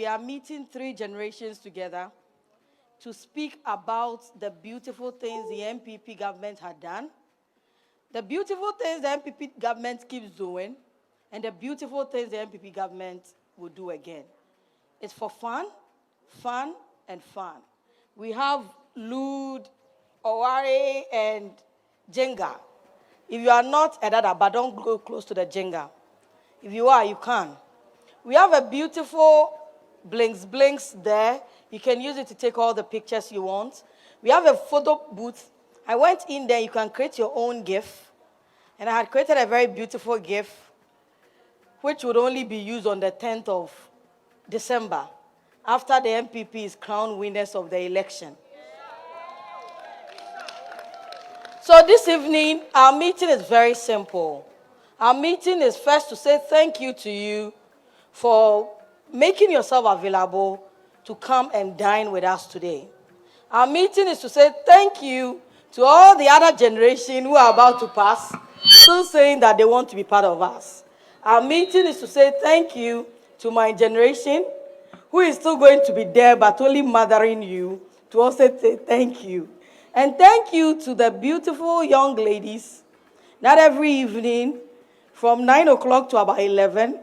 We are meeting three generations together to speak about the beautiful things the MPP government had done, the beautiful things the MPP government keeps doing, and the beautiful things the MPP government will do again. It's for fun, fun, and fun. We have Lud, Oware, and Jenga. If you are not a dada, but don't go close to the Jenga. If you are, you can. We have a beautiful blinks there. You can use it to take all the pictures you want. We have a photo booth. I went in there. You can create your own GIF. And I had created a very beautiful GIF, which would only be used on the 10th of December, after the MPP is crowned winners of the election. So this evening, our meeting is very simple. Our meeting is first to say thank you to you for making yourself available to come and dine with us today. Our meeting is to say thank you to all the other generation who are about to pass, still saying that they want to be part of us. Our meeting is to say thank you to my generation, who is still going to be there but only mothering you, to also say thank you. And thank you to the beautiful young ladies that every evening from 9 o'clock to about 11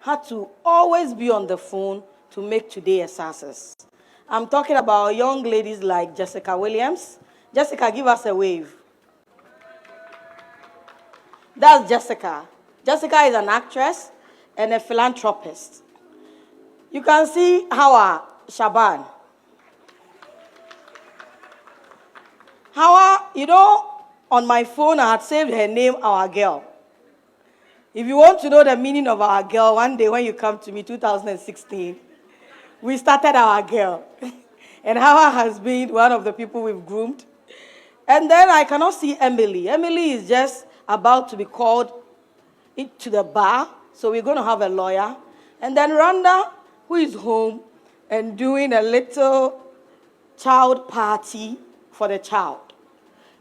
had to always be on the phone to make today a success. I'm talking about young ladies like Jessica Williams. Jessica, give us a wave. That's Jessica. Jessica is an actress and a philanthropist. You can see Hawa Shaban. Hawa, on my phone I had saved her name, Our Girl. If you want to know the meaning of Our Girl, one day when you come to me, 2016, we started Our Girl. And Hawa has been one of the people we've groomed. And then I cannot see Emily. Emily is just about to be called to the bar, so we're going to have a lawyer. And then Randa, who is home and doing a little child party for the child.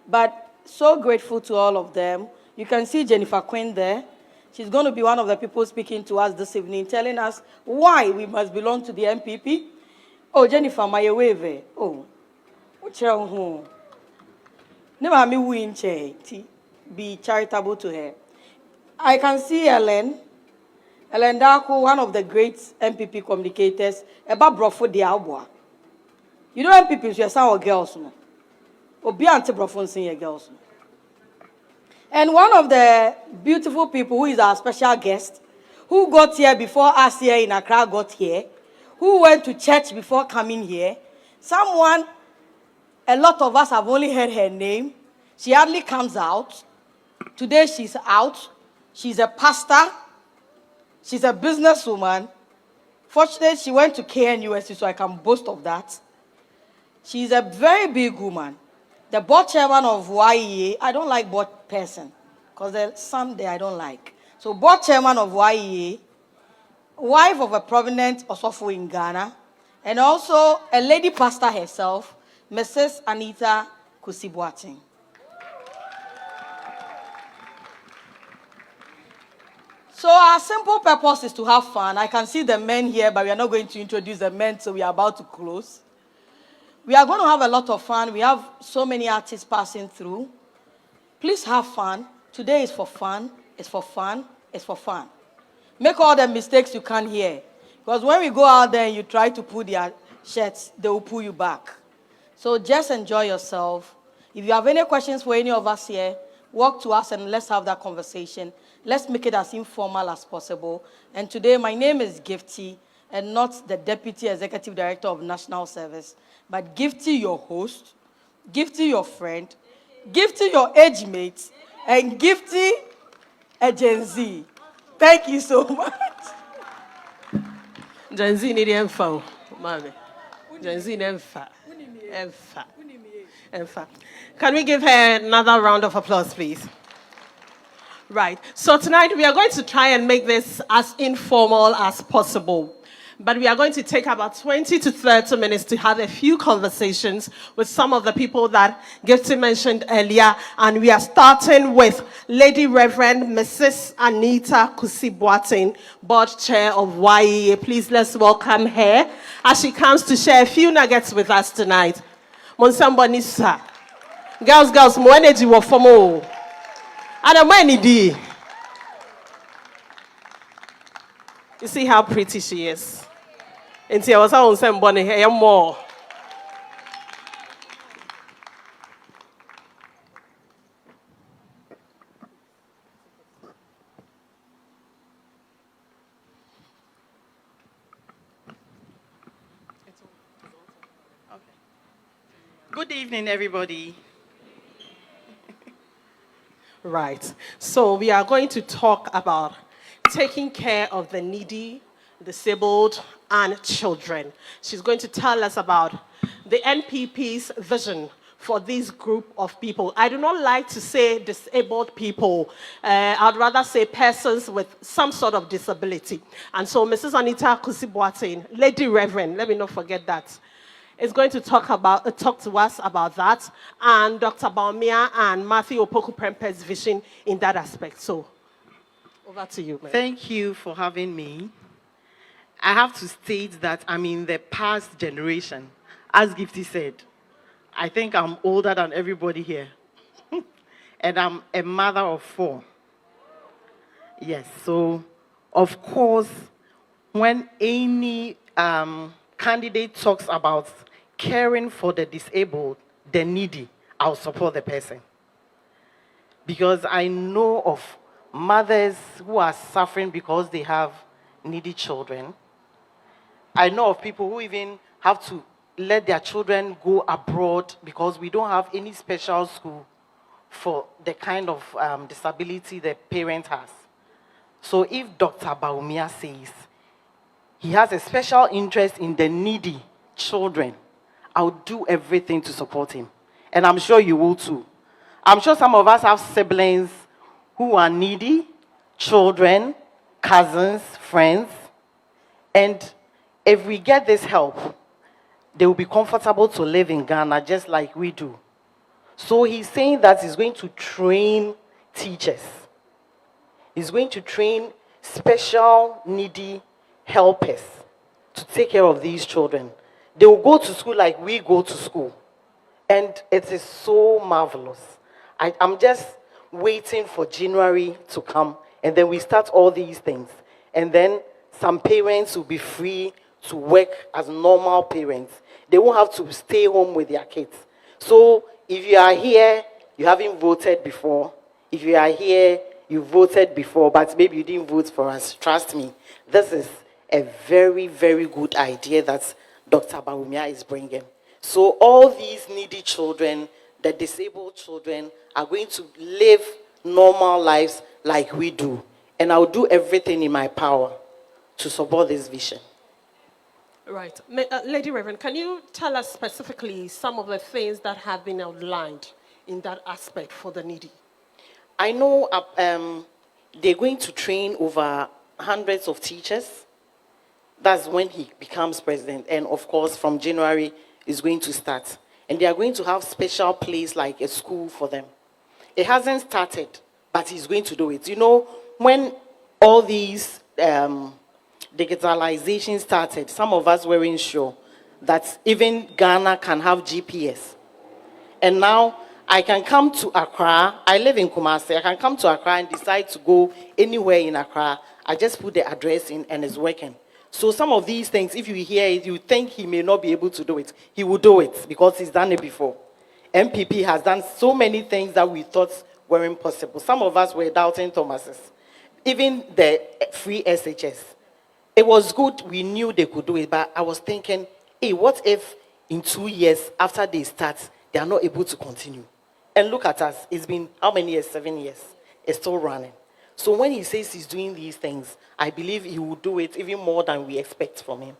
But so grateful to all of them. You can see Jennifer Quinn there. She's going to be one of the people speaking to us this evening, telling us why we must belong to the MPP. Oh, Jennifer, my wave. Oh, what's wrong home? Never me win be charitable to her. I can see Ellen Daku, one of the great MPP communicators, about Brofo de Alboa. You know MPPs, you're some girls, no? Or be anti-Brofo senior girls. And one of the beautiful people who is our special guest, who got here before us here in Accra got here, who went to church before coming here, someone, a lot of us have only heard her name. She hardly comes out. Today she's out. She's a pastor. She's a businesswoman. Fortunately, she went to KNUST, so I can boast of that. She's a very big woman. The board chairman of YEA, I don't like board person, because there's some there I don't like. So board chairman of YEA, wife of a prominent Osofo in Ghana, and also a lady pastor herself, Mrs. Anita Kusibuating. So our simple purpose is to have fun. I can see the men here, but we are not going to introduce the men, so we are about to close. We are going to have a lot of fun. We have so many artists passing through. Please have fun. Today is for fun. It's for fun. It's for fun. Make all the mistakes you can here. Because when we go out there and you try to pull their shirts, they will pull you back. So just enjoy yourself. If you have any questions for any of us here, walk to us and let's have that conversation. Let's make it as informal as possible. And today, my name is Gifty, and not the Deputy Executive Director of National Service, but Gifty, your host, Gifty, your friend, Gifty, your age mate, and Gifty, a Gen Z. Thank you so much. Gen Z need info, mommy. Gen Z info. Can we give her another round of applause, please? Right. So tonight we are going to try and make this as informal as possible. But we are going to take about 20 to 30 minutes to have a few conversations with some of the people that Gifty mentioned earlier. And we are starting with Lady Reverend Mrs. Anita Kusi-Boateng, Board Chair of YEA. Please let's welcome her as she comes to share a few nuggets with us tonight. Monsambo Nisa. Girls, more energy for more. And I'm ready. You see how pretty she is. And I was on some bonnet hair more. Good evening, everybody. Right. So we are going to talk about taking care of the needy, disabled, and children. She's going to tell us about the NPP's vision for this group of people. I do not like to say disabled people. I'd rather say persons with some sort of disability. And so Mrs. Anita Kusi-Boateng, Lady Reverend, let me not forget that, is going to talk to us about that, and Dr. Bawumia and Matthew Opoku-Prempeh's vision in that aspect. So, over to you, ma'am. Thank you for having me. I have to state that I'm in the past generation. As Gifty said, I think I'm older than everybody here. And I'm a mother of 4. Yes, so of course, when any candidate talks about caring for the disabled, the needy, I'll support the person. Because I know of mothers who are suffering because they have needy children. I know of people who even have to let their children go abroad because we don't have any special school for the kind of disability the parent has. So if Dr. Bawumia says he has a special interest in the needy children, I'll do everything to support him. And I'm sure you will too. I'm sure some of us have siblings who are needy, children, cousins, friends. And if we get this help, they will be comfortable to live in Ghana just like we do. So he's saying that he's going to train teachers. He's going to train special needy helpers to take care of these children. They will go to school like we go to school. And it is so marvelous. I'm just waiting for January to come, and then we start all these things. And then some parents will be free to work as normal parents. They won't have to stay home with their kids. So if you are here, you haven't voted before. If you are here, you voted before, but maybe you didn't vote for us. Trust me, this is a very, very good idea that Dr. Bawumia is bringing. So all these needy children, the disabled children, are going to live normal lives like we do. And I'll do everything in my power to support this vision. Right. Lady Reverend, can you tell us specifically some of the things that have been outlined in that aspect for the needy? I know they're going to train over hundreds of teachers. That's when he becomes president. And of course, from January, is going to start. And they are going to have special place like a school for them. It hasn't started, but he's going to do it. You know, when all these digitalization started, some of us weren't sure that even Ghana can have GPS. And now I can come to Accra. I live in Kumasi. I can come to Accra and decide to go anywhere in Accra. I just put the address in and it's working. So some of these things, if you hear it, you think he may not be able to do it. He will do it because he's done it before. MPP has done so many things that we thought were impossible. Some of us were doubting Thomas's. Even the free SHS. It was good, we knew they could do it, but I was thinking, hey, what if in 2 years after they start, they are not able to continue? And look at us, it's been how many years? 7 years. It's still running. So when he says he's doing these things, I believe he will do it even more than we expect from him.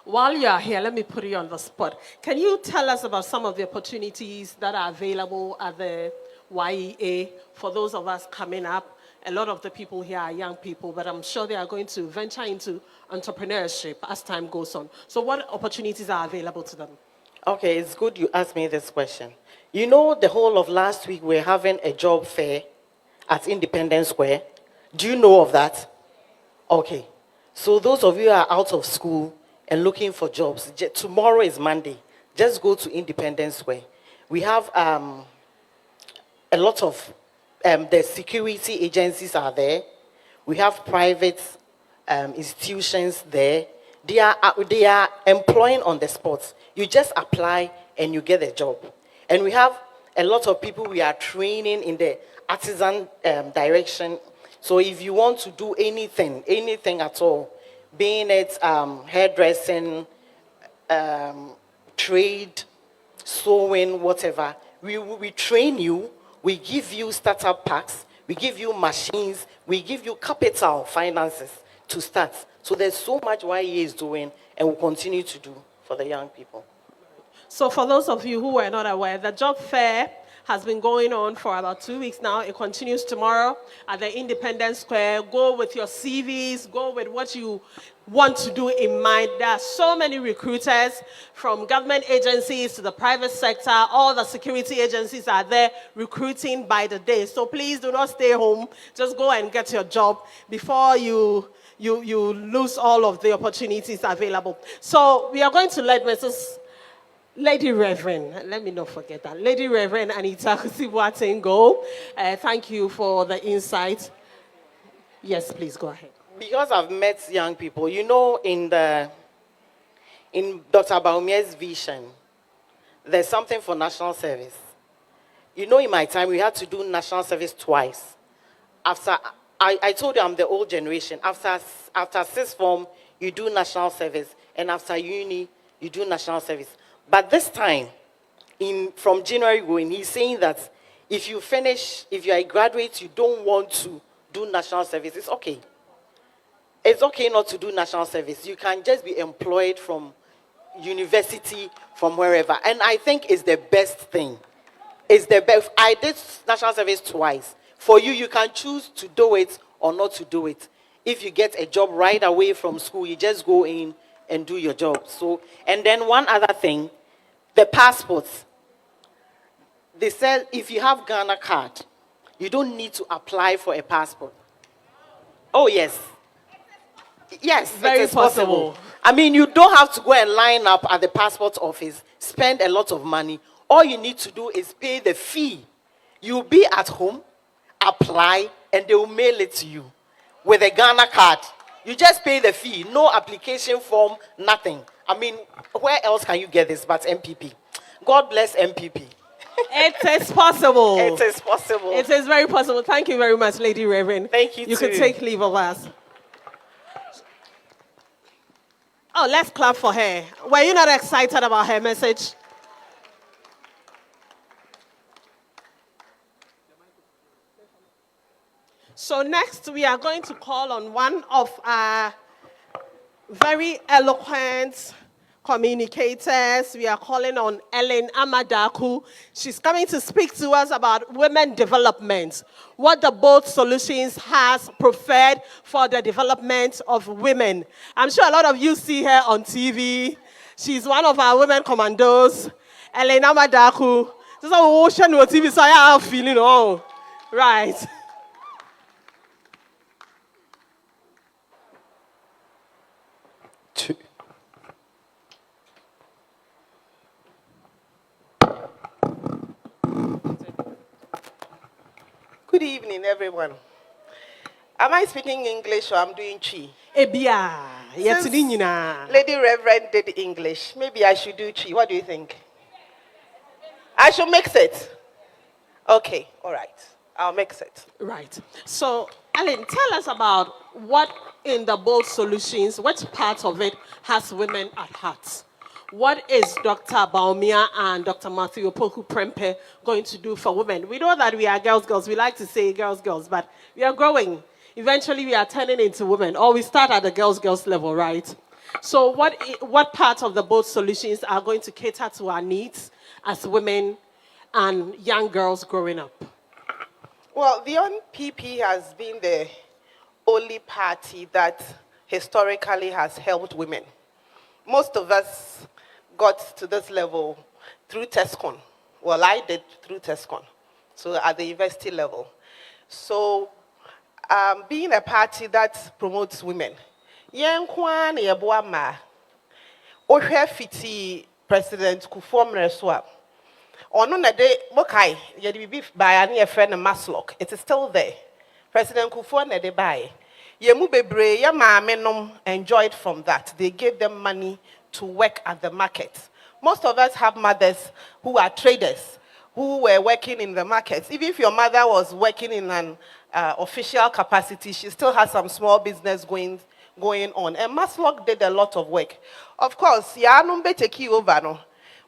While you are here, let me put you on the spot. Can you tell us about some of the opportunities that are available at the YEA for those of us coming up? a lot of the people here are young people, but I'm sure they are going to venture into entrepreneurship as time goes on. So what opportunities are available to them? Okay, it's good you asked me this question. You know, the whole of last week we're having a job fair at Independence Square. Do you know of that? Okay. So those of you who are out of school and looking for jobs, tomorrow is Monday. Just go to Independence Square. We have a lot of the security agencies are there. We have private institutions there. They are employing on the spot. You just apply and you get a job. And we have a lot of people we are training in the artisan direction. So if you want to do anything at all, being it hairdressing, trade, sewing, whatever, we train you, we give you startup packs, we give you machines, we give you capital finances to start. So there's so much YE is doing and will continue to do for the young people. So for those of you who are not aware, the job fair has been going on for about 2 weeks now. It continues tomorrow at the Independence Square. Go with your CVs, go with what you want to do in mind. There are so many recruiters from government agencies to the private sector. All the security agencies are there recruiting by the day. So please do not stay home. Just go and get your job before you lose all of the opportunities available. So we are going to let Mrs. Lady Reverend, let me not forget that. Lady Reverend Anita Kusibuaten go. Thank you for the insight. Yes, please go ahead. Because I've met young people, you know, in Dr. Bawumia's vision, there's something for national service. You know, in my time, we had to do national service twice. After I told you I'm the old generation. After sixth form, you do national service, and after uni, you do national service. But this time, from January going, he's saying that if you are a graduate, you don't want to do national service, it's okay. It's okay not to do national service. You can just be employed from university, from wherever. And I think it's the best thing. It's the best. I did national service twice. For you, you can choose to do it or not to do it. If you get a job right away from school, you just go in and do your job. So, and then one other thing, the passports. They said if you have Ghana card, you don't need to apply for a passport. Oh yes. Yes, Very it is possible. possible. I mean, you don't have to go and line up at the passport office, spend a lot of money. All you need to do is pay the fee. You'll be at home, apply, and they will mail it to you with a Ghana card. You just pay the fee, no application form, nothing. I mean, where else can you get this but MPP? God bless MPP. It is possible. It is possible. It is very possible. Thank you very much, Lady Reverend. Thank you You too. can take leave of us. Oh, let's clap for her. Were you not excited about her message? So next, we are going to call on one of our very eloquent communicators. We are calling on Ellen Amadaku. She's coming to speak to us about women development, what the Bold Solutions has preferred for the development of women. I'm sure a lot of you see her on TV. She's one of our women commandos, Ellen Amadaku. This is our ocean on TV, so I have a feeling, oh, right. Good evening, everyone. Am I speaking English or I'm doing Chi? Ebia, Since yetini Lady Reverend did English, maybe I should do Chi. What do you think? I should mix it. Okay, all right. I'll mix it. Right. So, Ellen, tell us about what in the Bold Solutions, which part of it has women at heart? What is Dr. Bawumia and Dr. Matthew Opoku Prempe going to do for women? We know that we are girls. We like to say girls, but we are growing. Eventually, we are turning into women, or we start at the girls level, right? So what part of the Bold Solutions are going to cater to our needs as women and young girls growing up? Well, the NPP has been the only party that historically has helped women. Most of us got to this level through TESCON. Well, I did through TESCON, so at the university level. So, being a party that promotes women, Yankwan Yabuama, Ohwe fiti President Kufuor so ono na de bokai ye de bibi by a friend Maslock. It is still there. President Kufuor na de buy. Ye mu bebre ye maame nom enjoyed from that. They gave them money to work at the market. Most of us have mothers who are traders, who were working in the markets. Even if your mother was working in an official capacity, she still has some small business going on. And Maslock did a lot of work. Of course, ya numbe take over no.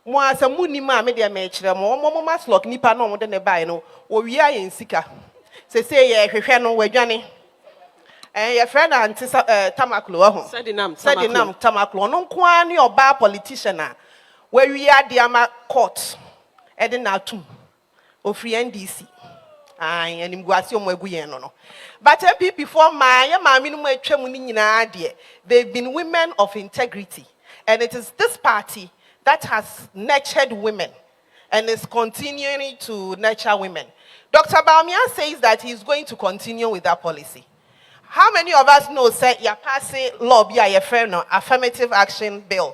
Mo asa muni ma me dia me kire mo Maslock nipa no mo de ne bai no wo wia yen sika. Se ye hwehwe no wadwane. Your friend anti Tamaklo ho. Sedinam Tamaklo no kwa ne oba politician a we wia dia ma court e de na tum. Ofri NDC. Animguasi omo egu yen no. But MPP before my maami no atwa mu ni nyina de. They've been women of integrity, and it is this party that has nurtured women and is continuing to nurture women. Dr. Bawumia says that he's going to continue with that policy. How many of us know say you're passing law be a friend affirmative action bill?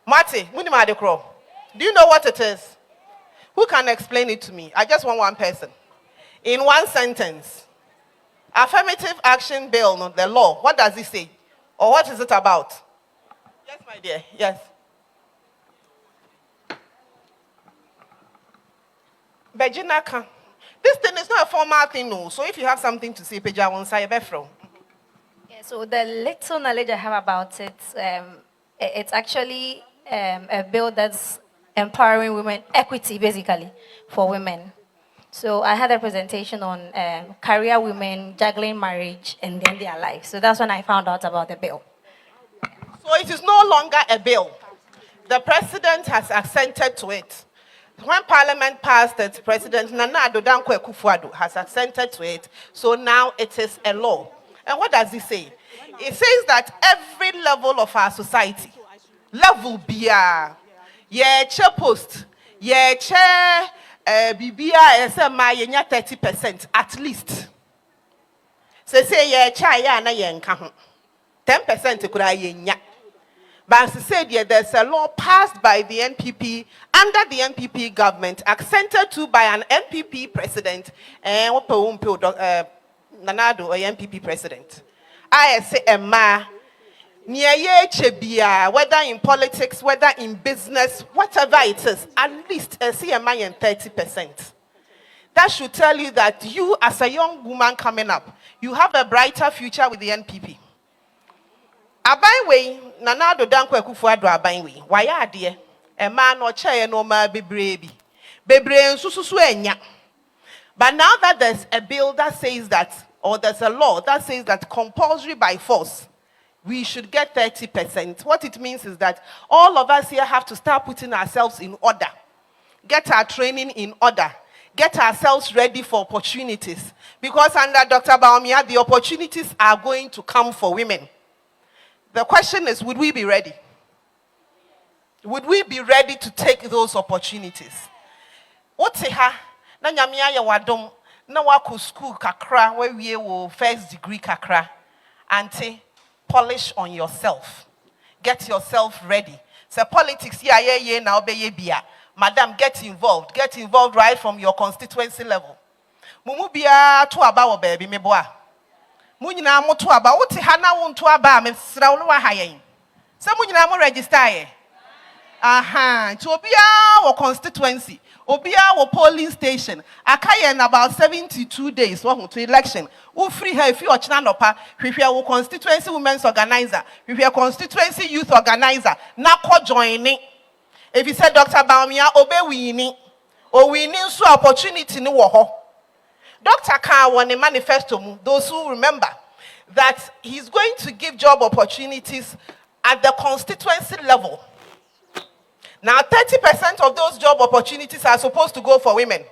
Marty, do you know what it is? Who can explain it to me? I just want one person. In one sentence. Affirmative action bill, not the law. What does it say? Or what is it about? Yes, my dear. Yes. Bejinaka. This thing is not a formal thing, no. So if you have something to say, Peja won't say from. Yeah, so the little knowledge I have about it, it's actually a bill that's empowering women, equity basically for women. So I had a presentation on career women juggling marriage and then their life. So that's when I found out about the bill. So it is no longer a bill. The president has assented to it. When Parliament passed it, President Nana Addo Dankwa Akufo-Addo has assented to it. So now it is a law. And what does it say? It says that every level of our society, level BR, chair post, chair BBR SMI, 30% at least. So say chair na 10% could I. But as I said, there's a law passed by the NPP, under the NPP government, accented to by an NPP president, and Nanado, or NPP president. I say, Emma, whether in politics, whether in business, whatever it is, at least see a man 30%. That should tell you that you, as a young woman coming up, you have a brighter future with the NPP. Abainwe Nana Addo Dankwa Akufo-Addo abainwe why ade e ma no chae no ma bebre nsususu enya. But now that there's a bill that says that, or there's a law that says that compulsory by force we should get 30%, what it means is that all of us here have to start putting ourselves in order, get our training in order, get ourselves ready for opportunities, because under Dr. Bawumia the opportunities are going to come for women. The question is, would we be ready? Would we be ready to take those opportunities? Oteha na nyamia ya wadom na wako school kakra where we will first degree kakra. Ante, polish on yourself. Get yourself ready. So politics ye na obeye bia. Madam, get involved. Get involved right from your constituency level. Mumu bia to aba baby meboa. Munyina moto aba wote hana wonto aba mesra wo wa hayen se munyina mo register ye to obia wo constituency obia wo polling station akaye na about 72 days wo to election wo free ha fi ochina nopa hwehwe wo constituency women's organizer hwehwe constituency youth organizer na ko joining. If you said Dr. Bawumia obe wini o wini so opportunity ni wo ho. Dr. Khan won a manifesto, those who remember, that he's going to give job opportunities at the constituency level. Now, 30% of those job opportunities are supposed to go for women.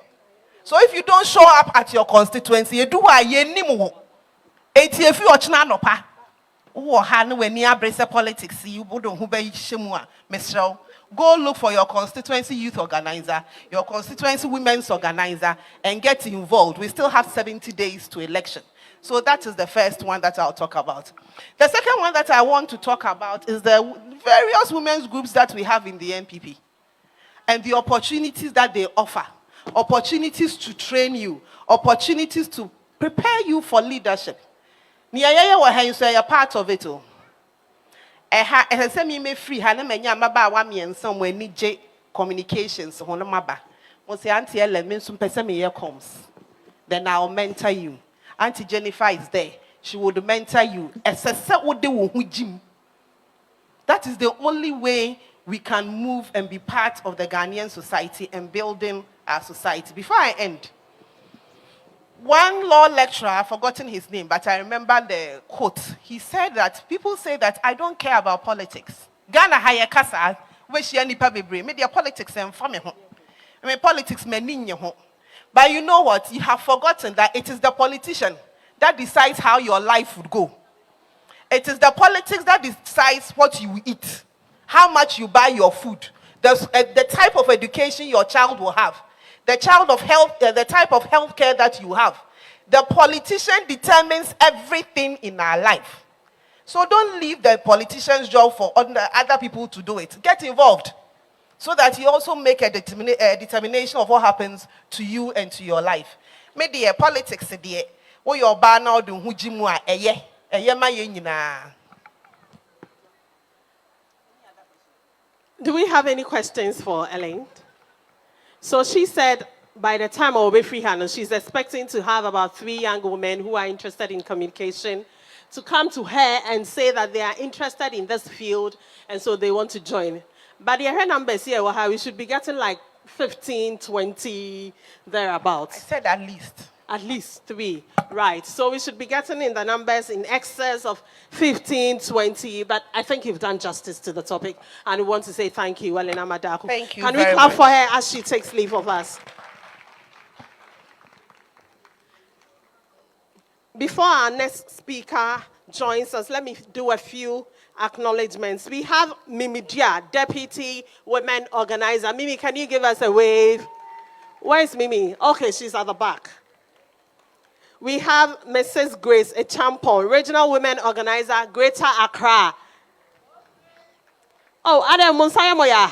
So if you don't show up at your constituency, you do what you need more. If you watch na nopa, who have when near brace politics, you wouldn't who be shimwa, Mr. Go look for your constituency youth organizer, your constituency women's organizer, and get involved. We still have 70 days to election. So that is the first one that I'll talk about. The second one that I want to talk about is the various women's groups that we have in the NPP and the opportunities that they offer. Opportunities to train you, opportunities to prepare you for leadership. You say you're part of it all. I say me free. Hana menya maba wa mi somewhere ni J communications. Hono maba. Mo say Auntie Ellen me some person me here comes. Then I'll mentor you. Auntie Jennifer is there. She would mentor you. That is the only way we can move and be part of the Ghanaian society and building our society. Before I end, one law lecturer, I've forgotten his name, but I remember the quote. He said that people say that I don't care about politics. Ghana haya kasa, where she any pabe media politics and family. I mean politics meninye ho. But you know what? You have forgotten that it is the politician that decides how your life would go. It is the politics that decides what you eat, how much you buy your food, the type of education your child will have. The type of health care that you have. The politician determines everything in our life. So don't leave the politician's job for other people to do it. Get involved so that you also make a determination of what happens to you and to your life. Maybe politics today, where your banner do hujimwa Do we have any questions for Ellen? So she said by the time I will be free hand, she's expecting to have about 3 young women who are interested in communication to come to her and say that they are interested in this field and so they want to join. But her numbers here, we should be getting like 15, 20, thereabouts. I said at least. At least 3, right. So we should be getting in the numbers in excess of 15, 20, but I think you've done justice to the topic. And we want to say thank you, Elena Madaku. Thank you. Can we clap for her as she takes leave of us? Before our next speaker joins us, let me do a few acknowledgements. We have Mimi Dia, Deputy Women Organizer. Mimi, can you give us a wave? Where's Mimi? Okay, she's at the back. We have Mrs. Grace Echampo, Regional Women Organizer, Greater Accra. Oh, Adam Munsaya Moya.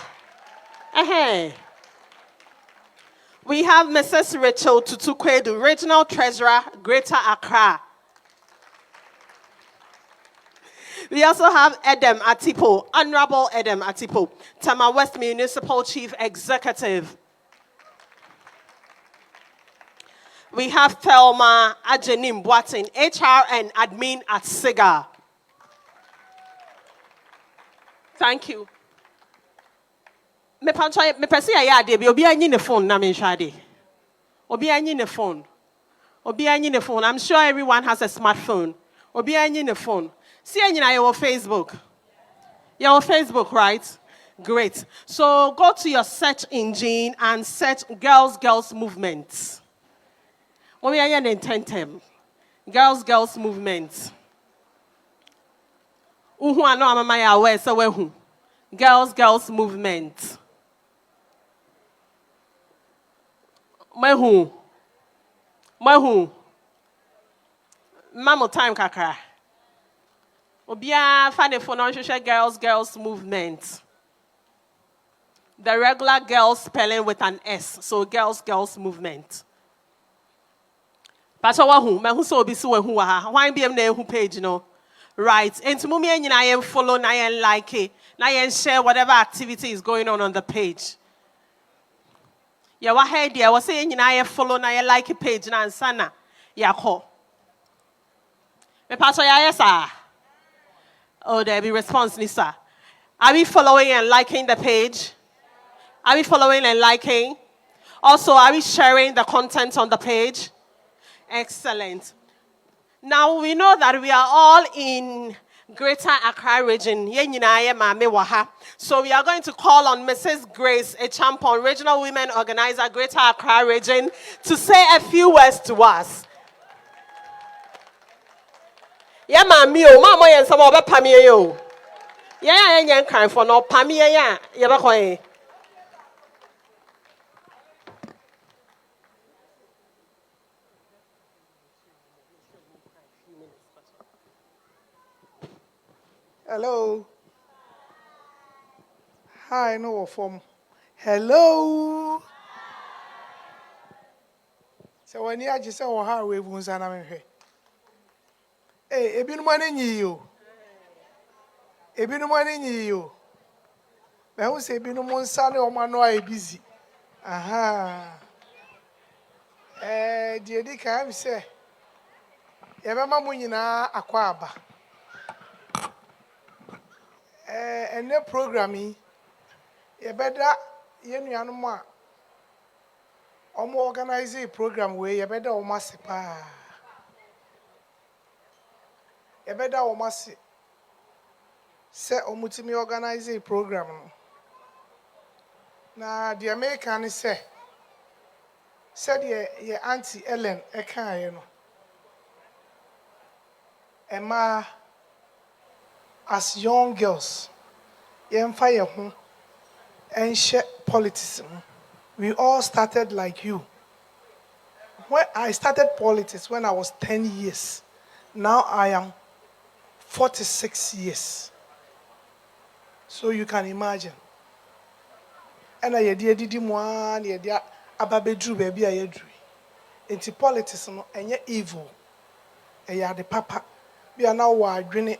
We have Mrs. Rachel Tutukwedu, Regional Treasurer, Greater Accra. We also have Edem Atipo, Honorable Edem Atipo, Tama West Municipal Chief Executive. We have Thelma Ajenim Boatin, HR and Admin at SIGA. Thank you. Me pesi ya de bi obi anyi ne phone na me hwade. Obi anyi ne phone. Obi anyi ne phone. I'm sure everyone has a smartphone. Obi anyi ne phone. See anyina your Facebook. Your Facebook, right? Great. So go to your search engine and search Girls Movement. Obi anyi ne tentem. Girls Movement. Uhu ano amama ya we se wehu. Girls Movement. Mahu. Mamo time kakra. Obia fane for non-social Girls Movement. The regular girls spelling with an S. So Girls Movement. Pacho wahu, mahu so obi si wehu waha. Why be na ehu page no? Right. And to mumi enyi na yen follow, na yen like, na yen share whatever activity is going on the page. Ya wa head ya was saying na yen follow, na yen like page na ansana ya ko. Me pacho ya yes Oh, there be response, Nisa. Are we following and liking the page? Are we following and liking? Also, are we sharing the content on the page? Excellent. Now, we know that we are all in Greater Accra region. So we are going to call on Mrs. Grace Echampon, Regional Women Organizer, Greater Accra region, to say a few words to us. Yeah, mami, oh, mama, and some other pammy, yo. Yeah, yeah, kind for no pammy, yeah, yeah, Hello. Hi, no form. Hello. So when you just say, "Oh, how we won't say I'm here." Hey, ebi no mani nyi yo. Ebi no mani nyi yo. Me who say ebi no mon sane o mano ay busy. Aha. The edi kan say. Ye be ma mo nyina akwa aba. Ene programming. Ye beda ye nuanom a omo organize a program we ye beda o masepa. Ye beda o mase. Say omutimi organize a program. Na the American say said ye Auntie Ellen eka ye no. Emma as young girls ye mfa ye ho enhye politics. We all started like you. When I started politics when I was 10 years. Now I am 46 years. So you can imagine. And I did one year ababedru baby I drew. Into politics no enye evil. Eya the papa. Be now wa adwene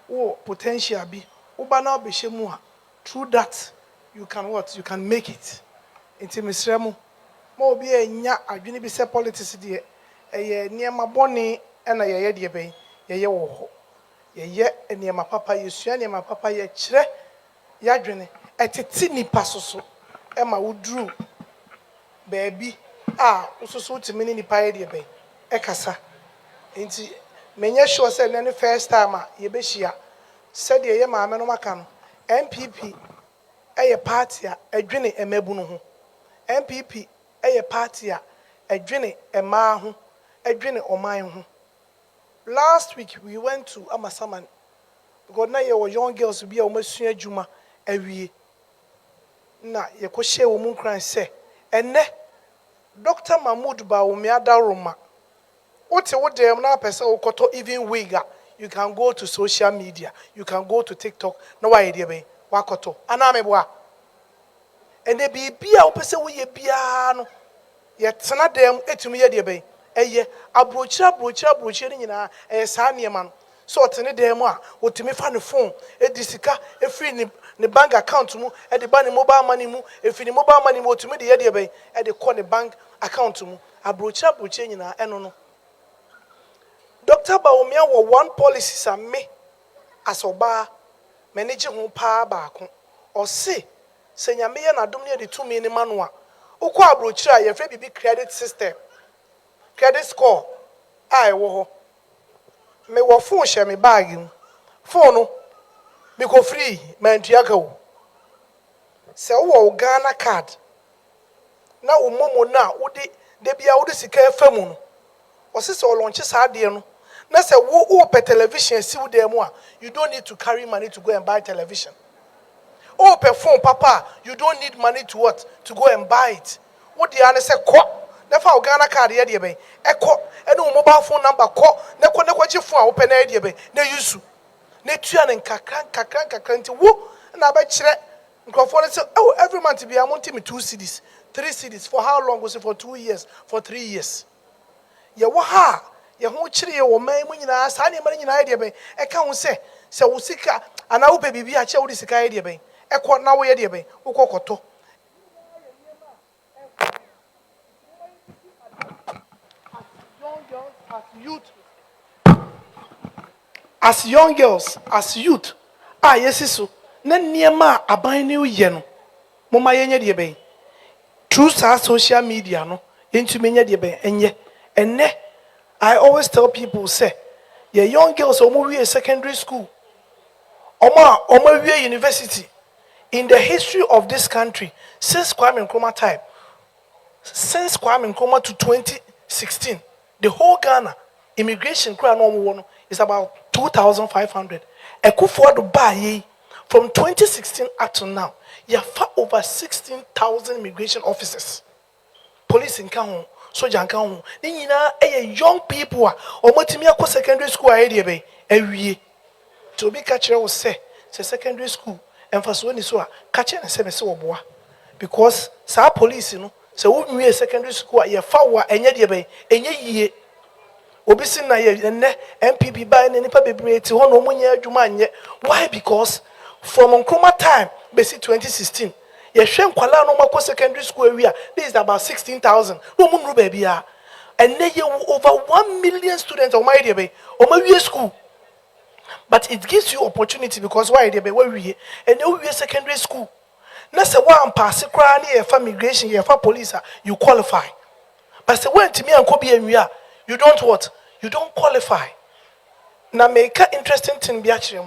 wo potential bi. Uba na be shemu a. Through that you can what? You can make it. Into misremu. Mo bi enya adwene bi se politics de eye niema bone na ye de ben. Ye wo ho. Ye niema papa yesua niema papa ye kire yadwene etete nipa soso ema wudru baby usoso utimi ni nipa ye de ben ekasa enti menye sure say na first time ye be hia said ye maame no maka no MPP eye party a adwene emabu no ho MPP eye party a adwene ema ho adwene oman ho. Last week we went to Amasaman because now you young girls be almost juma every na ye ko share wo mun kran say enne Dr. Mahmoud Bawumia Daruma what you dem na person wo koto even wiga you can go to social media you can go to TikTok na why dey be wa koto ana me boa enne bibia wo pese wo ye bia no ye tena dem etumi ye dey be eye abrochira ni nyina saa niema no so otene dem a otimi fa ne phone edisika efiri ne bank account mu ede ba ne mobile money mu efiri ne mobile money mu otimi de ye de ben ede call ne bank account mu abrochira nyina eno no Dr. Bawumia wo one policy sa me asoba manage ho pa baako o se nyame ye na dom ne de tumi ne mano a ukọ abrochira ye frɛ bibi credit system credit score I wo me wo phone share me bag phone no me go free man tuaka wo se wo Ghana card na wo momo na wo de bia wo de sika afamu no o se o launch sa de no na se wo pe television si wo de mu a you don't need to carry money to go and buy television. Oh pe phone papa you don't need money to what to go and buy it. Wo de ane se ko never Ghana card here, be echo, and mobile phone number call, neko phone, open idea be, ne use. Ne tuan and kakran to woo, and I bet microphone say, oh, every month to be I want me 2 CDs, 3 CDs. For how long was it? For 2 years, for 3 years. Ya waha, ya who chiri or may when you ask any money in idea be, I can't say, so usika, and I will be a child is a idea be, echo now idea be, ukokoto. As young girls, as youth, yes, so. Nen near ma aban new yen. Mama yenya de be. Through social media, no, into menya de be, and ne. I always tell people, say, your young girls are moving a secondary school. Oma University, in the history of this country, since Kwame Nkrumah time, since Kwame Nkrumah to 2016, the whole Ghana immigration is about 2,500. Ekufuor Dubai, from 2016 up to now, you have over 16,000 immigration officers, police in Kahon, soldier in Kahon. Then young people are almost secondary school every year. To be catcher will say secondary school and for so so catcher and say so because sa police so we secondary school ye fawa enye de be enye yie obi sin na ye ne MPP by ne nipa bebree ti ho no munya adwuma anye. Why? Because from Nkrumah time besi 2016 ye hwe nkwala no makọ secondary school area this is about 16,000 no munru ba bia and ye over 1 million students o my de be o ma wie school. But it gives you opportunity because why they be where we and you secondary school. Na say one pass cry near for migration, you for police, you qualify. But say when to me and Kobe and you don't what? You don't qualify. Na make an interesting thing be actually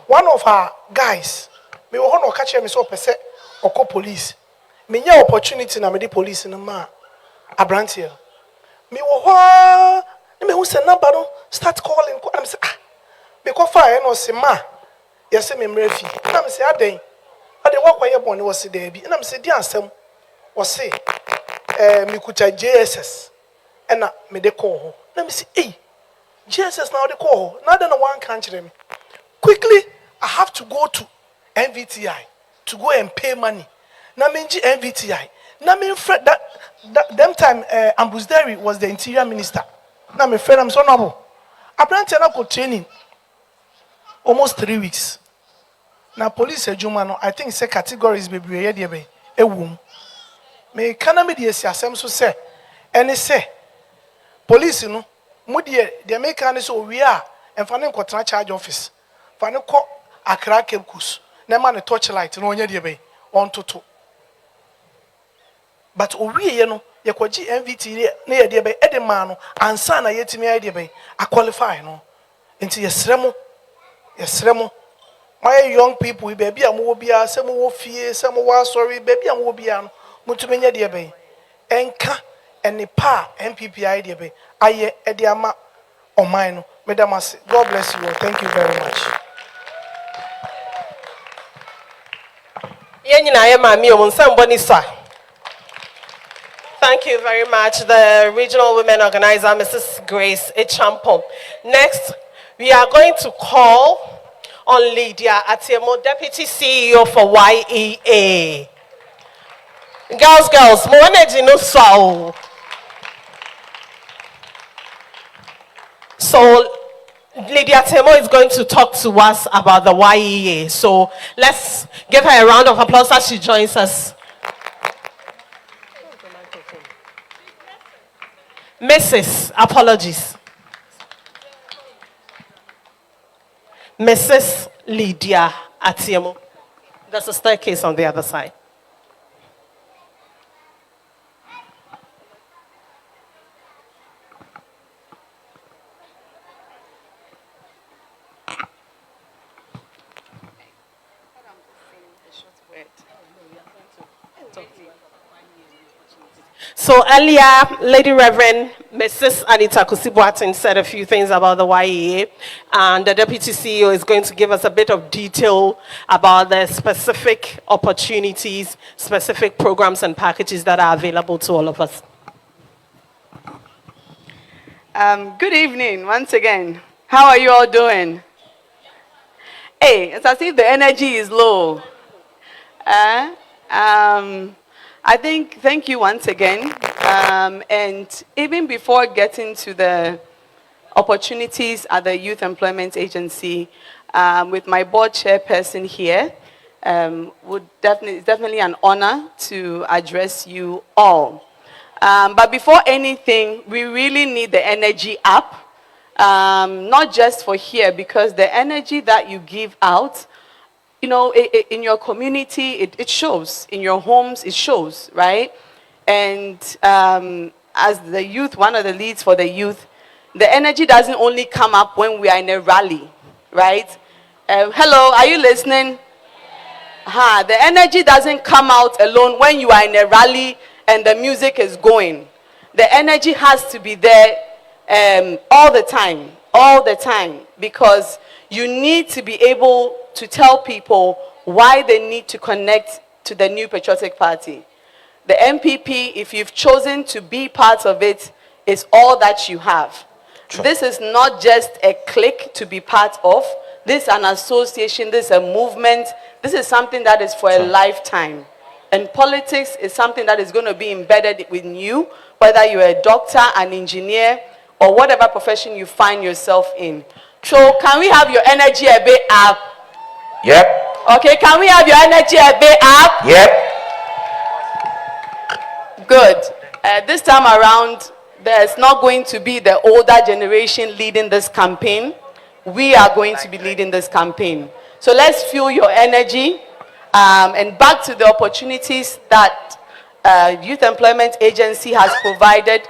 one of our guys, me wo no catch me so pese or call police. Me nya opportunity na me the police in ma abrantiel. Me wo ho me who say number no start calling and say because fire no say ma yes me mrefi na me say aden ade wakwaye bone wo se da bi na me say di ansem wo say me kuta JSS na me de call ho na me say JSS now de call ho na de no one can kire me quickly I have to go to NVTI to go and pay money na me nji NVTI na me friend that them time Ambusderi was the interior minister na me friend am so noble apprentice na go training almost 3 weeks. Now police ejuma no I think say categories bebree ye de be ewum. Me kana me de asem so say ene say police no mu de make an so we are emfa ne nkotra charge office. Fa ne ko Accra Campus. Na ma ne torchlight no onye de be on toto. But owie ye no ye kwaji MVT na ye de be e de ma no ansa na yetimi ye de be a qualify no. Enti yesremo Yesremo, my young people, baby, I'm will be a some will fear, some will sorry, baby, I will be an Mutumania dear bay. Enka and the pa MPPI dear bay. Aye, Ediama or mine, Madam. God bless you all. Thank you very much. Thank you very much, the regional women organizer, Mrs. Grace Echampong. Next, we are going to call on Lydia Atiemo, Deputy CEO for YEA. Girls, so Lydia Atiemo is going to talk to us about the YEA. So let's give her a round of applause as she joins us. Mrs. Apologies. Mrs. Lydia Atiemo. There's a staircase on the other side. So earlier, Lady Reverend Mrs. Anita Kusibuatin said a few things about the YEA, and the Deputy CEO is going to give us a bit of detail about the specific opportunities, specific programs and packages that are available to all of us. Good evening once again. How are you all doing? Hey, it's as if the energy is low. Thank you once again. And even before getting to the opportunities at the Youth Employment Agency, with my board chairperson here, it's definitely an honor to address you all. But before anything, we really need the energy up, not just for here, because the energy that you give out, you know, in your community, it shows. In your homes, it shows, right? And as the youth, one of the leads for the youth, the energy doesn't only come up when we are in a rally, right? Hello, are you listening? The energy doesn't come out alone when you are in a rally and the music is going. The energy has to be there all the time, because you need to be able to tell people why they need to connect to the New Patriotic Party. The MPP, if you've chosen to be part of it, is all that you have. Sure. This is not just a clique to be part of. This is an association, this is a movement. This is something that is for a lifetime. And politics is something that is going to be embedded with you, whether you're a doctor, an engineer, or whatever profession you find yourself in. So can we have your energy a bit up? Yep. Okay, can we have your energy a bit up? Yep. Good. This time around, there's not going to be the older generation leading this campaign. We are going to be leading this campaign. So let's fuel your energy. And back to the opportunities that Youth Employment Agency has provided.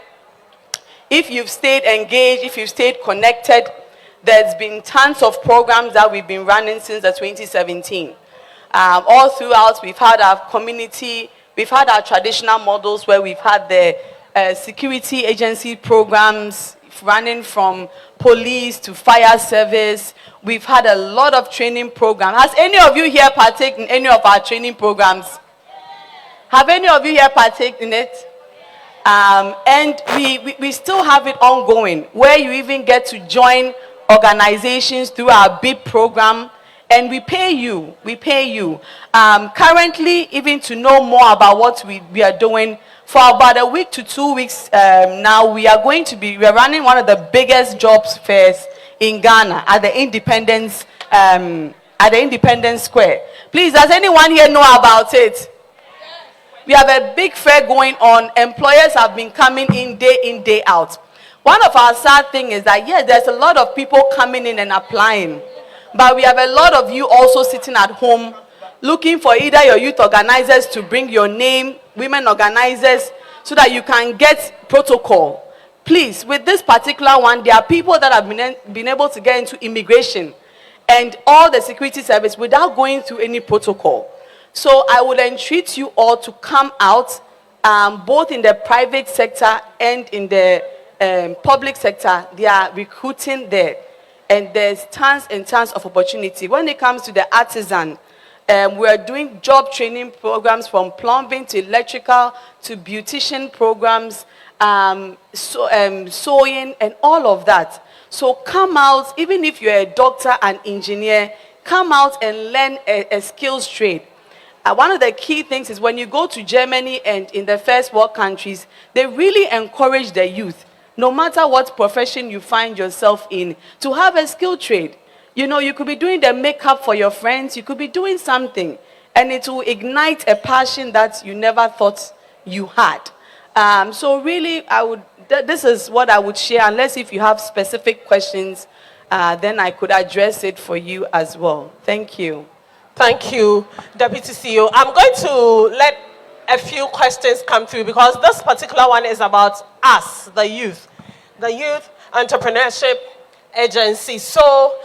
If you've stayed engaged, if you've stayed connected, there's been tons of programs that we've been running since 2017. All throughout, we've had our community, we've had our traditional models where we've had the security agency programs running from police to fire service. We've had a lot of training programs. Has any of you here partaken in any of our training programs? Have any of you here partaken in it? And we still have it ongoing, where you even get to join organizations through our BIP program, and we pay you. Currently, even to know more about what we are doing, for about a week to 2 weeks now, we are running one of the biggest jobs fairs in Ghana at the Independence Square. Please, does anyone here know about it? We have a big fair going on. Employers have been coming in, day out. One of our sad things is that, yes, there's a lot of people coming in and applying. But we have a lot of you also sitting at home looking for either your youth organizers to bring your name, women organizers, so that you can get protocol. Please, with this particular one, there are people that have been able to get into immigration and all the security service without going through any protocol. So I would entreat you all to come out, both in the private sector and in the public sector. They are recruiting there, and there's tons and tons of opportunity. When it comes to the artisan, we are doing job training programs from plumbing to electrical to beautician programs, sewing and all of that. So come out, even if you're a doctor and engineer, come out and learn a skills trade. One of the key things is when you go to Germany and in the first world countries, they really encourage the youth, no matter what profession you find yourself in, to have a skill trade. You know, you could be doing the makeup for your friends, you could be doing something, and it will ignite a passion that you never thought you had. So really, this is what I would share, unless if you have specific questions, then I could address it for you as well. Thank you. Thank you, Deputy CEO. I'm going to let a few questions come through because this particular one is about us, the youth entrepreneurship agency. So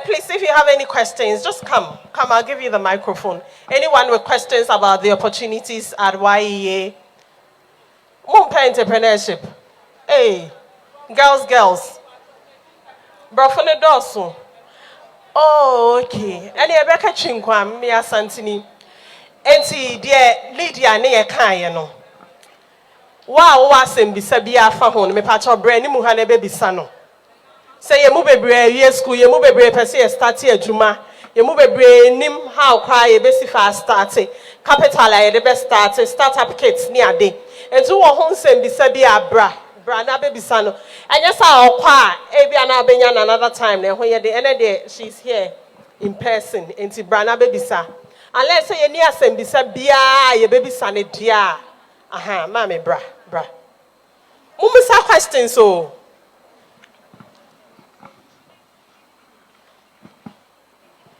please, if you have any questions, just come, I'll give you the microphone. Anyone with questions about the opportunities at YEA? Mumpa entrepreneurship. Hey, girls. Brofone dosu. Oh, okay. Any Rebecca Chinkwam, Mia Santini. Enti, dear Lydia near Kayano. Wow, was in Bisabia Fahon, me patch of brain, Muhane baby sano. Say, you move a brave, yes, school, you move a brave, per se, start here, Juma. You move a brave, nim, how cry, a basic fast starting. Capital, the best startup kits near day. And two home send Bisabia Brana baby son. And yes, I'll qua, Abiana Benyan another time. Then when you're the end of the day, she's here in person. And to Brana baby son. Unless you're near Sam Bisabia, your baby son, it dear. Aha, mammy, bra. Mumisa question so.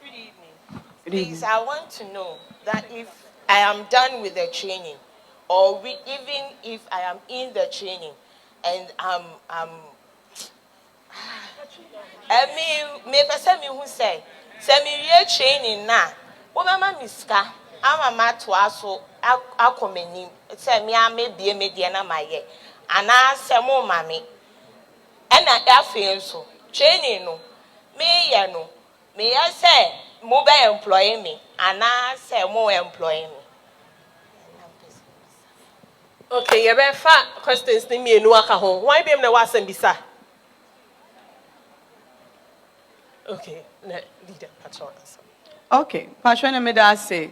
Good evening. Please, I want to know that if I am done with the training, or even if I am in the training, and me person who say Sɛ mewie training na, wobɛma me sika ama matoa so akɔ m'anim sɛ me a mebie me deɛ na mayɛ anaasɛ moma me. Ɛna afei nso training no meyɛ no meyɛ sɛ mobɛ employ me anaasɛ mo employ me. Okay, you better questions ni me no aka ho. Why be me na wasɛm bisa? Okay, leader patrol. Okay, Pashwana made us say,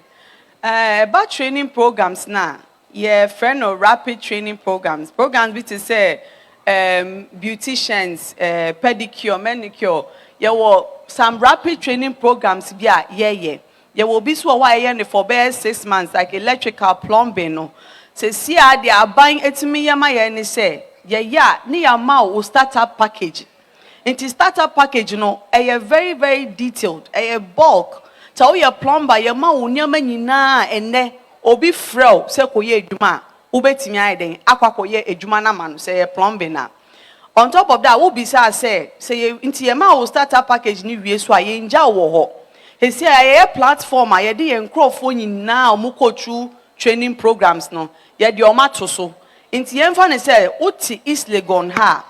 about training programs now. Yeah, friend or rapid training programs. Programs which is say, beauticians, pedicure, manicure. Yeah, well, some rapid training programs. Yeah. There will be so why for bare 6 months, like electrical, plumbing. No, say see, they are buying it to me. Yama say, yeah, ni yama will start up package. Into startup package, very, very detailed, bulk. So your plumber, your ma unyama nyina ene obi frel se koye edwuma ubetimi ayden akwa koye edwuma na man say plumbing na. On top of that, we be say into your ma will startup package ni wie so aye nja wo ho. He say aye platform aye de enkrofo nyina omuko through training programs no. Ye de omato so. Into yemfa ne say uti East Legon ha.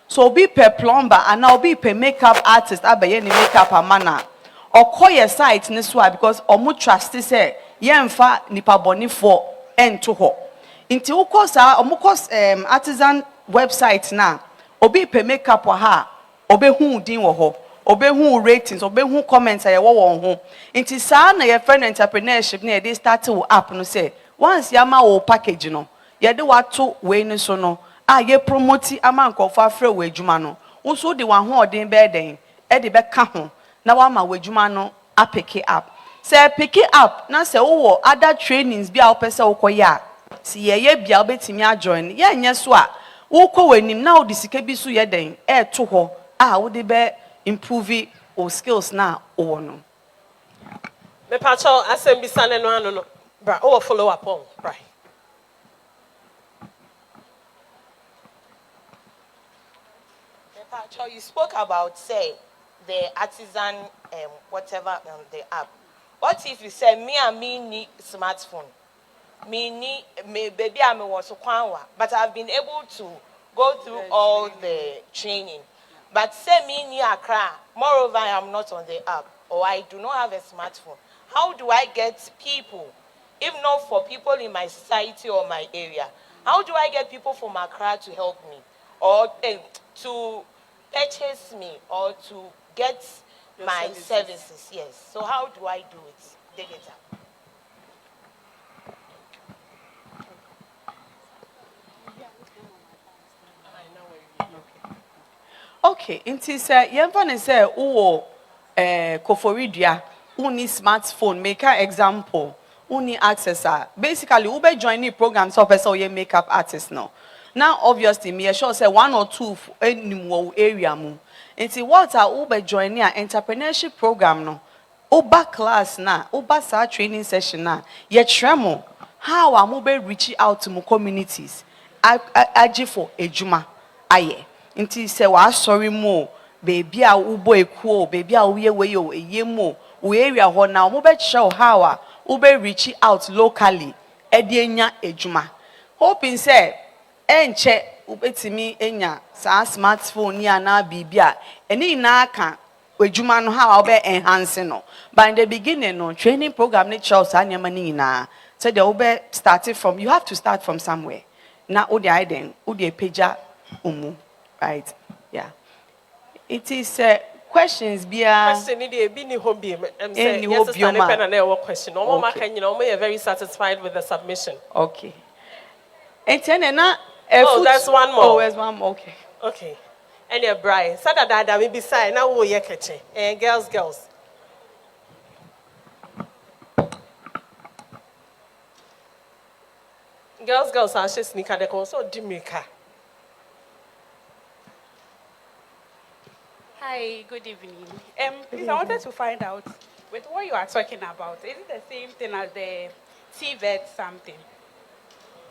So be per plumber and now be per makeup artist abaye ni makeup amana. Or call your site this way because omu trust say yemfa nipa boni for end to ho. Inti ukosa omukos artisan website na obi per makeup wa ha obe hu din wo ho obe hu ratings obe hu comments aye wo won ho. Inti sa na your friend entrepreneurship na dey start wo app no say once yama wo package no ye de wato we ni so no ye promote ama nkofo afre we adwuma no wo de wa ho odin be den e de be ka ho na wa ma we adwuma no a pick it up say pick it up na say wo other trainings bi a wo pese wo koya si ye bia obetimi a join ye nya so a wo kɔ wanim na wo de sika bi so ye den e to ho wo de be improve o skills na wo no me patrol asɛm bisa ne no ano no bra o follow up on right. You spoke about, say, the artisan, whatever on the app. What if you say, me need smartphone? Me baby, I'm a but I've been able to go through all the training. But say me need a cry. Moreover, I am not on the app, or I do not have a smartphone. How do I get people, if not for people in my society or my area? How do I get people from Accra to help me, or to purchase me or to get my services? Yes. So how do I do it? Dig it up. Okay, inti say yemfa ne say wo koforidua uni smartphone make an example uni access basically we be joining program so person we makeup artist now. Now, obviously, me sure say 1 or 2 in area mu. Inti what ube joining an entrepreneurship program no. Uba class na, uba sa training session na. Ye tremo. How ube reach out to mu communities. Aji for ejuma aye. Inti say wa sorry mo. Baby a ubo ekuo, baby a uye weyo eye mo. We area ho na ube show how ube reach out locally. Edienya ejuma. Hoping say enche ubetimi enya sa smartphone ya na bibia eni na aka adwuma no ha obe enhance no by the beginning no training program ni chow sa nyama ni na so the obe started from you have to start from somewhere na odi aiden odi epeja umu right yeah it is questions bia question ni dey bi ni home bi say yes sister ne pen na e question no ma kan nyina o are very satisfied with the submission. Okay entiene na oh, that's one more. Oh, there's one more. Okay. Okay. And your bride. Sada dada we beside now wo ye keche. Girls. Girls are she sneaker de so dimika. Hi, good evening. Please, I wanted to find out with what you are talking about. Is it the same thing as the TVET something?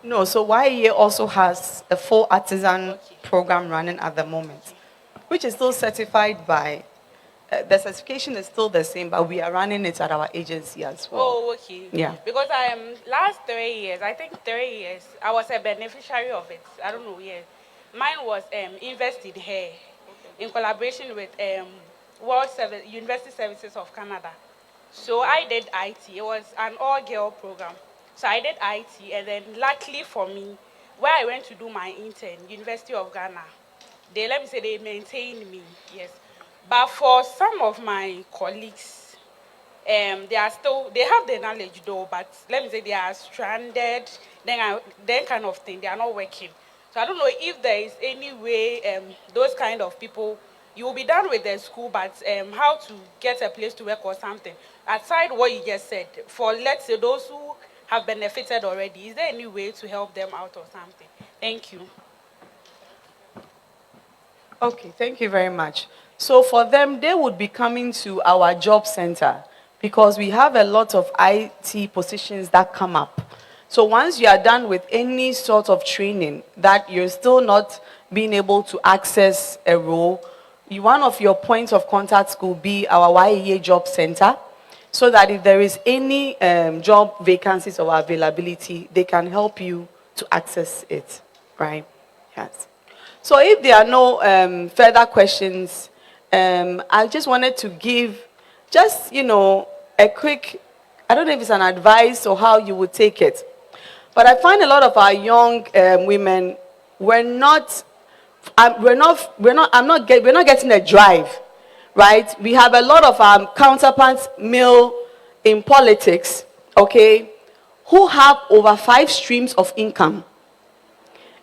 No, so YEA also has a full artisan program running at the moment, which is still certified by the certification is still the same, but we are running it at our agency as well. Oh, okay. Yeah. Because last 3 years, I think 3 years, I was a beneficiary of it. I don't know, yeah. Mine was Invest in Hair in collaboration with University Services of Canada. So I did IT. It was an all-girl program. So I did IT, and then luckily for me, where I went to do my intern, University of Ghana, they maintained me, yes. But for some of my colleagues, they have the knowledge though, but let me say they are stranded, then kind of thing, they are not working. So I don't know if there is any way those kind of people, you will be done with the school, but how to get a place to work or something. Aside what you just said, for let's say those who have benefited already, is there any way to help them out or something? Thank you. Okay, thank you very much. So for them, they would be coming to our job center because we have a lot of IT positions that come up. So once you are done with any sort of training that you're still not being able to access a role, one of your points of contact could be our YEA job center, so that if there is any job vacancies or availability, they can help you to access it, right? Yes. So if there are no further questions, I just wanted to give just, a quick, I don't know if it's an advice or how you would take it. But I find a lot of our young women, we're not getting a drive, right? We have a lot of our counterparts, male in politics, okay, who have over 5 streams of income.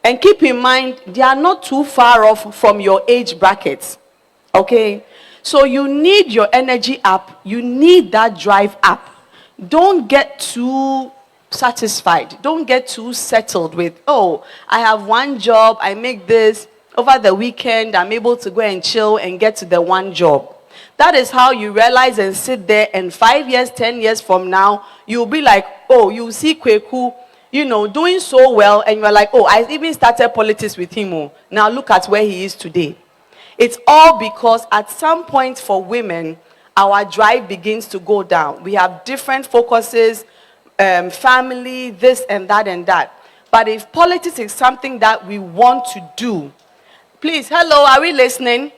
And keep in mind, they are not too far off from your age brackets, okay? So you need your energy up. You need that drive up. Don't get too satisfied. Don't get too settled with, oh, I have one job, I make this. Over the weekend, I'm able to go and chill and get to the one job. That is how you realize and sit there, and 5 years, 10 years from now, you'll be like, oh, you see Kweku, doing so well, and you're like, oh, I even started politics with him. Oh. Now look at where he is today. It's all because at some point for women, our drive begins to go down. We have different focuses, family, this and that and that. But if politics is something that we want to do, please, hello, are we listening?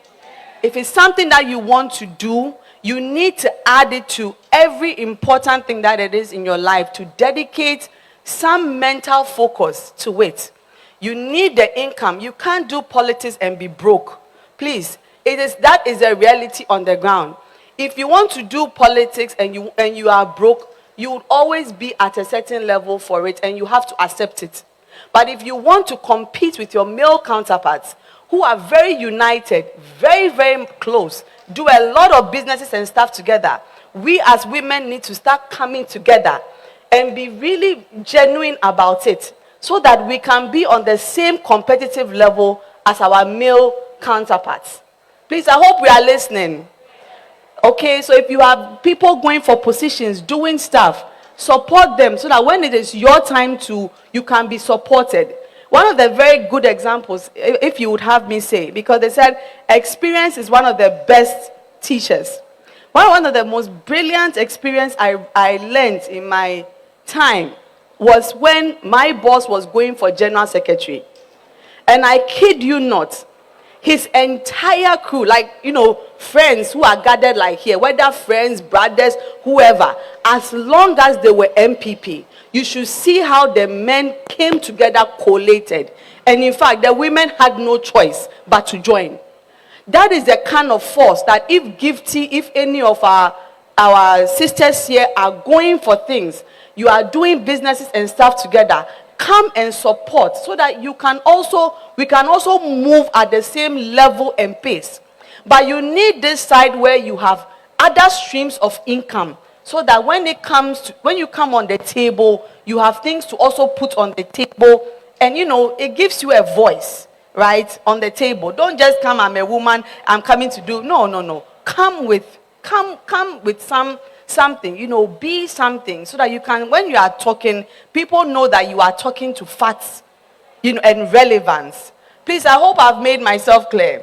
If it's something that you want to do, you need to add it to every important thing that it is in your life, to dedicate some mental focus to it. You need the income. You can't do politics and be broke. Please, that is a reality on the ground. If you want to do politics and you are broke, you would always be at a certain level for it, and you have to accept it. But if you want to compete with your male counterparts, who are very united, very, very close, do a lot of businesses and stuff together, we as women need to start coming together and be really genuine about it, so that we can be on the same competitive level as our male counterparts. Please, I hope we are listening. Okay, so if you have people going for positions, doing stuff, support them so that when it is your time you can be supported. One of the very good examples, if you would have me say, because they said experience is one of the best teachers. One of the most brilliant experience I learned in my time was when my boss was going for general secretary. And I kid you not, his entire crew, friends who are gathered like here, whether friends, brothers, whoever, as long as they were MPP, you should see how the men came together, collated. And in fact, the women had no choice but to join. That is the kind of force that if any of our sisters here are going for things, you are doing businesses and stuff together, come and support so that we can also move at the same level and pace. But you need this side where you have other streams of income, so that when you come on the table, you have things to also put on the table, and it gives you a voice, right, on the table. Don't just come, I'm a woman, I'm coming to do. No. Come with something, be something, so that you can, when you are talking, people know that you are talking to facts, and relevance. Please, I hope I've made myself clear.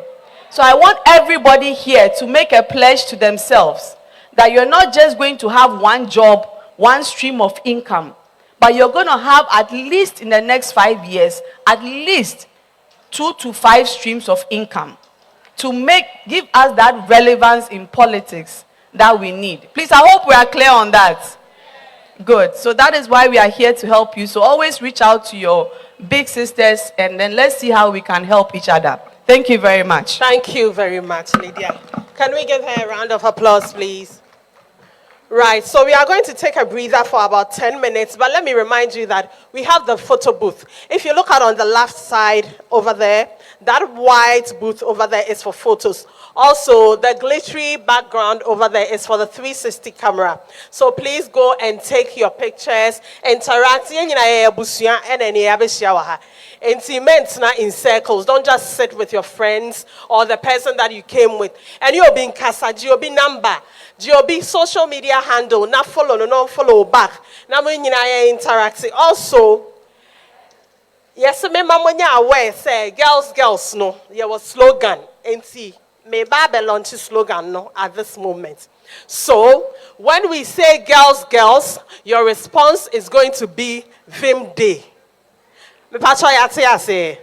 So I want everybody here to make a pledge to themselves that you're not just going to have one job, one stream of income, but you're going to have at least in the next 5 years, at least 2 to 5 streams of income to give us that relevance in politics that we need. Please, I hope we are clear on that. Good. So that is why we are here to help you. So always reach out to your big sisters and then let's see how we can help each other. Thank you very much. Thank you very much, Lydia. Can we give her a round of applause, please? Right, so we are going to take a breather for about 10 minutes, but let me remind you that we have the photo booth. If you look out on the left side over there, that white booth over there is for photos. Also, the glittery background over there is for the 360 camera. So please go and take your pictures, interact, in circles. Don't just sit with your friends or the person that you came with. And you'll be in casa, you'll be number. GOB social media handle, not follow, no follow back. Now we interact. Also, yes, remember when you aware say girls no, there was slogan. And see, may Bible launch a slogan no at this moment. So when we say girls, your response is going to be Vim Day. Me pacho ya say,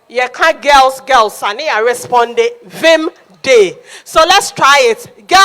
you can't girls, and I responded Vim Day. So let's try it. Girls.